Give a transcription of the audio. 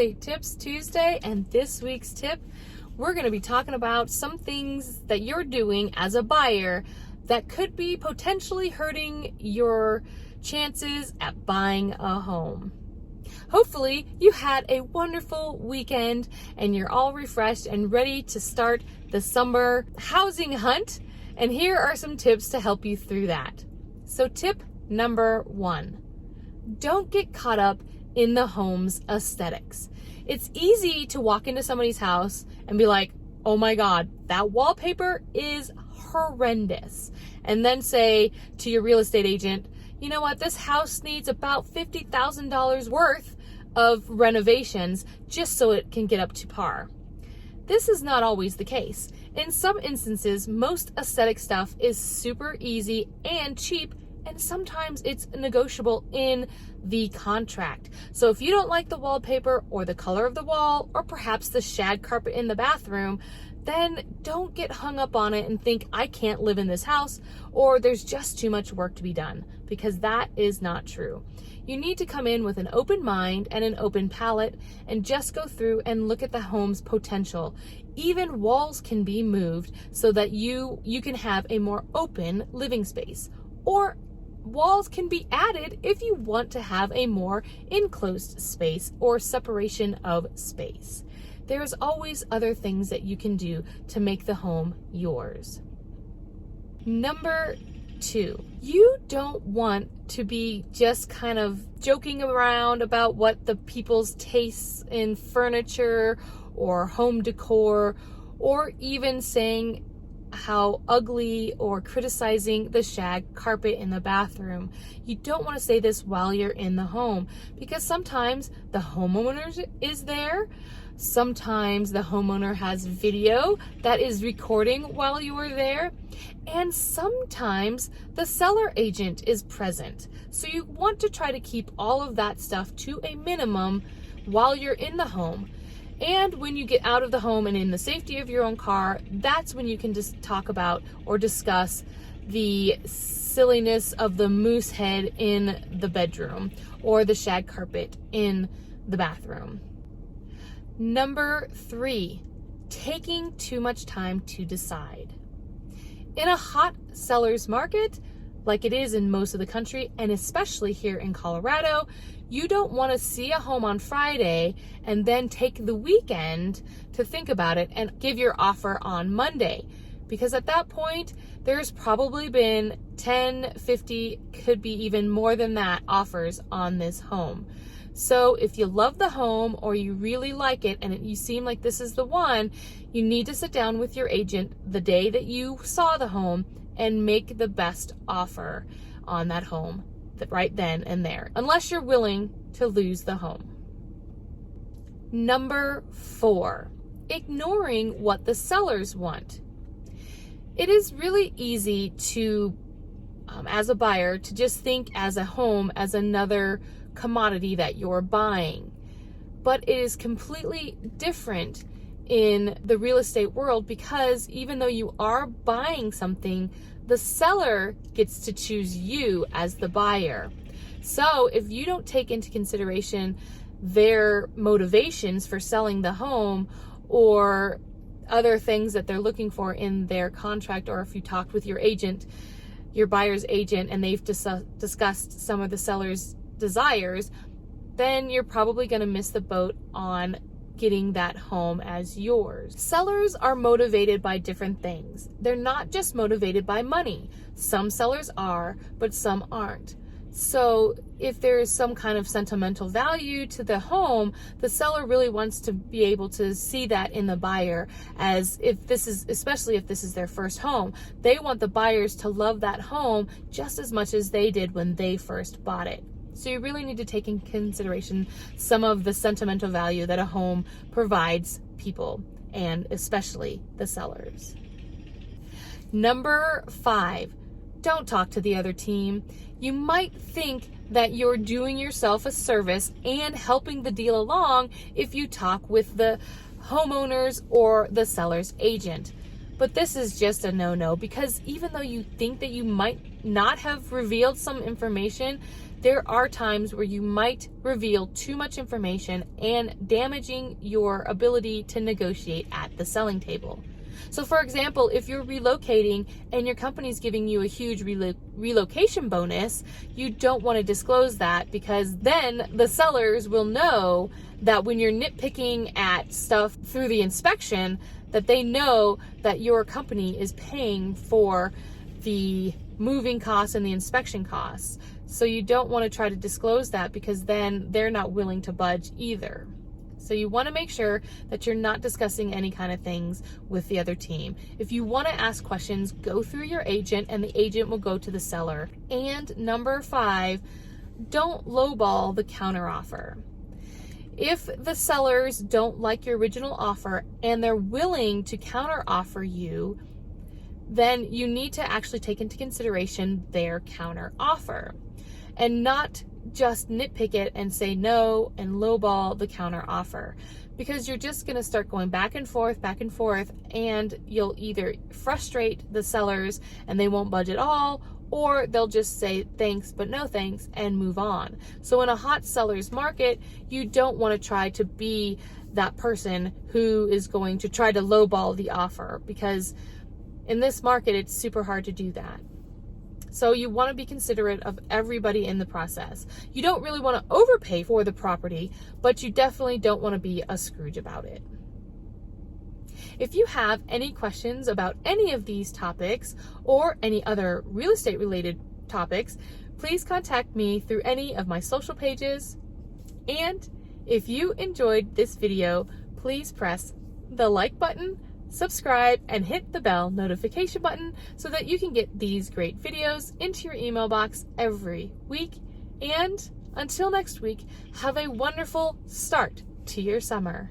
Estate Tips Tuesday, and this week's tip, we're going to be talking about some things that you're doing as a buyer that could be potentially hurting your chances at buying a home. Hopefully you had a wonderful weekend and you're all refreshed and ready to start the summer housing hunt. And here are some tips to help you through that. So tip number 1, don't get caught up in the home's aesthetics. It's easy to walk into somebody's house and be like, oh my God, that wallpaper is horrendous. And then say to your real estate agent, you know what, this house needs about $50,000 worth of renovations just so it can get up to par. This is not always the case. In some instances, most aesthetic stuff is super easy and cheap, and sometimes it's negotiable in the contract. So if you don't like the wallpaper or the color of the wall or perhaps the shag carpet in the bathroom, then don't get hung up on it and think I can't live in this house or there's just too much work to be done, because that is not true. You need to come in with an open mind and an open palette and just go through and look at the home's potential. Even walls can be moved so that you can have a more open living space, or walls can be added if you want to have a more enclosed space or separation of space. There's always other things that you can do to make the home yours. Number 2, you don't want to be just kind of joking around about what the people's tastes in furniture or home decor, or even saying how ugly or criticizing the shag carpet in the bathroom. You don't want to say this while you're in the home, because sometimes the homeowner is there. Sometimes the homeowner has video that is recording while you are there. And sometimes the seller agent is present. So you want to try to keep all of that stuff to a minimum while you're in the home. And when you get out of the home and in the safety of your own car, that's when you can just talk about or discuss the silliness of the moose head in the bedroom or the shag carpet in the bathroom. Number 3, taking too much time to decide. In a hot seller's market, like it is in most of the country, and especially here in Colorado, you don't want to see a home on Friday and then take the weekend to think about it and give your offer on Monday. Because at that point, there's probably been 10, 50, could be even more than that offers on this home. So if you love the home or you really like it and you seem like this is the one, you need to sit down with your agent the day that you saw the home and make the best offer on that home right then and there, unless you're willing to lose the home. Number 4, ignoring what the sellers want. It is really easy to, as a buyer, to just think as a home as another commodity that you're buying. But it is completely different in the real estate world, because even though you are buying something, the seller gets to choose you as the buyer. So if you don't take into consideration their motivations for selling the home or other things that they're looking for in their contract, or if you talked with your agent, your buyer's agent, and they've discussed some of the seller's desires, then you're probably going to miss the boat on getting that home as yours. Sellers are motivated by different things. They're not just motivated by money. Some sellers are, but some aren't. So if there is some kind of sentimental value to the home, the seller really wants to be able to see that in the buyer, as if this is, especially if this is their first home, they want the buyers to love that home just as much as they did when they first bought it. So you really need to take in consideration some of the sentimental value that a home provides people, and especially the sellers. Number 5, don't talk to the other team. You might think that you're doing yourself a service and helping the deal along if you talk with the homeowners or the seller's agent. But this is just a no-no, because even though you think that you might not have revealed some information, there are times where you might reveal too much information and damaging your ability to negotiate at the selling table. So for example, if you're relocating and your company's giving you a huge relocation bonus, you don't want to disclose that, because then the sellers will know that when you're nitpicking at stuff through the inspection, that they know that your company is paying for the moving costs and the inspection costs. So you don't want to try to disclose that, because then they're not willing to budge either. So you want to make sure that you're not discussing any kind of things with the other team. If you want to ask questions, go through your agent and the agent will go to the seller. And number 5, don't lowball the counteroffer. If the sellers don't like your original offer and they're willing to counteroffer you, then you need to actually take into consideration their counteroffer and not just nitpick it and say no and lowball the counter offer, because you're just going to start going back and forth, and you'll either frustrate the sellers and they won't budge at all, or they'll just say thanks but no thanks and move on. So in a hot seller's market, you don't want to try to be that person who is going to try to lowball the offer, because in this market it's super hard to do that. So you want to be considerate of everybody in the process. You don't really want to overpay for the property, but you definitely don't want to be a Scrooge about it. If you have any questions about any of these topics or any other real estate related topics, please contact me through any of my social pages. And if you enjoyed this video, please press the like button, subscribe, and hit the bell notification button so that you can get these great videos into your email box every week. And until next week, have a wonderful start to your summer.